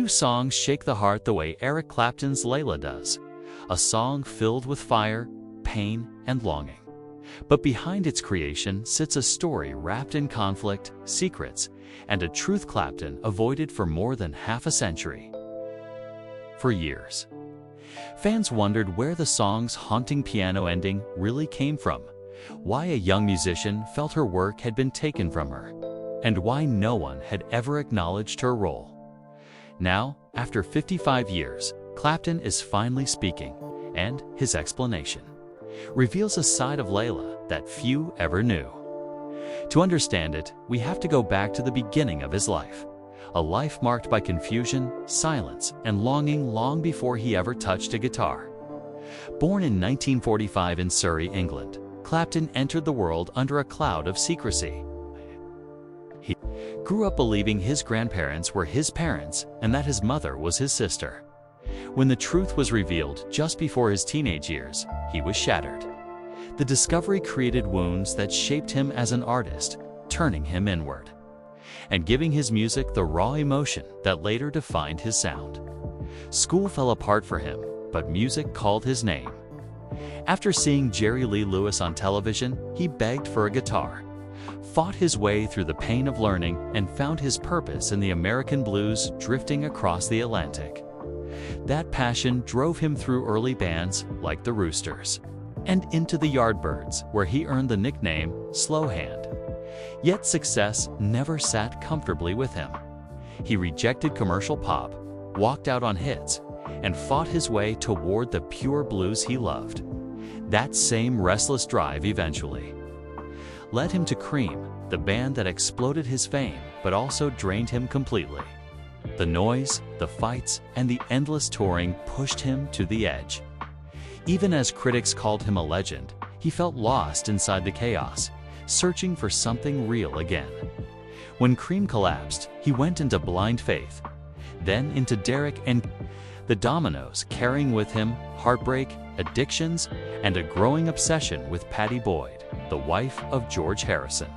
songs shake the heart the way Eric Clapton's Layla does, a song filled with fire, pain, and longing. But behind its creation sits a story wrapped in conflict, secrets, and a truth Clapton avoided for more than half a century. For years, fans wondered where the song's haunting piano ending really came from, why a young musician felt her work had been taken from her, and why no one had ever acknowledged her role. Now, after 55 years, Clapton is finally speaking, and his explanation reveals a side of Layla that few ever knew. To understand it, we have to go back to the beginning of his life, a life marked by confusion, silence, and longing long before he ever touched a guitar. Born in 1945 in Surrey, England, Clapton entered the world under a cloud of secrecy. He grew up believing his grandparents were his parents and that his mother was his sister. When the truth was revealed just before his teenage years, he was shattered. The discovery created wounds that shaped him as an artist, turning him inward, and giving his music the raw emotion that later defined his sound. School fell apart for him, but music called his name. After seeing Jerry Lee Lewis on television, he begged for a guitar, fought his way through the pain of learning, and found his purpose in the American blues drifting across the Atlantic. That passion drove him through early bands like the Roosters and into the Yardbirds, where he earned the nickname Slow Hand. Yet success never sat comfortably with him. He rejected commercial pop, walked out on hits, and fought his way toward the pure blues he loved. That same restless drive eventually led him to Cream, the band that exploded his fame but also drained him completely. The noise, the fights, and the endless touring pushed him to the edge. Even as critics called him a legend, he felt lost inside the chaos, searching for something real again. When Cream collapsed, he went into blind faith, then into Derek and the Dominoes, carrying with him heartbreak, addictions, and a growing obsession with Pattie Boyd, the wife of George Harrison.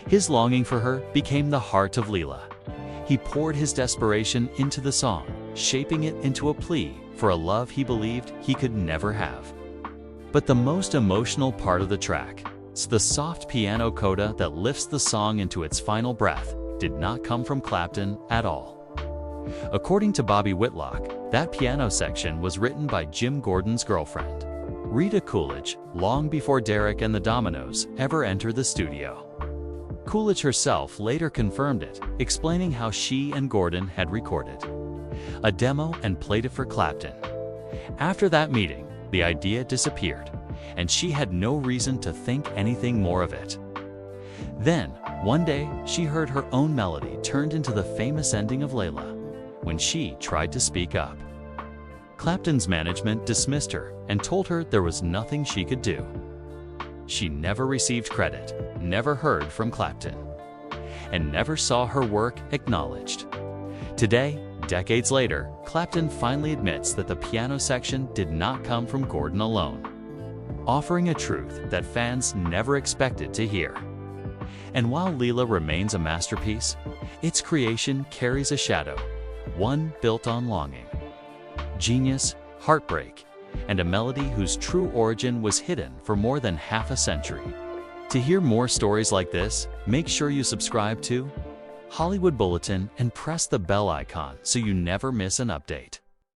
His longing for her became the heart of Layla. He poured his desperation into the song, shaping it into a plea for a love he believed he could never have. But the most emotional part of the track, the soft piano coda that lifts the song into its final breath, did not come from Clapton at all. According to Bobby Whitlock, that piano section was written by Jim Gordon's girlfriend, Rita Coolidge, long before Derek and the Dominoes ever entered the studio. Coolidge herself later confirmed it, explaining how she and Gordon had recorded a demo and played it for Clapton. After that meeting, the idea disappeared, and she had no reason to think anything more of it. Then, one day, she heard her own melody turned into the famous ending of Layla when she tried to speak up. Clapton's management dismissed her and told her there was nothing she could do. She never received credit, never heard from Clapton, and never saw her work acknowledged. Today, decades later, Clapton finally admits that the piano section did not come from Gordon alone, offering a truth that fans never expected to hear. And while Layla remains a masterpiece, its creation carries a shadow, one built on longing, genius, heartbreak, and a melody whose true origin was hidden for more than half a century. To hear more stories like this, make sure you subscribe to Hollywood Bulletin and press the bell icon so you never miss an update.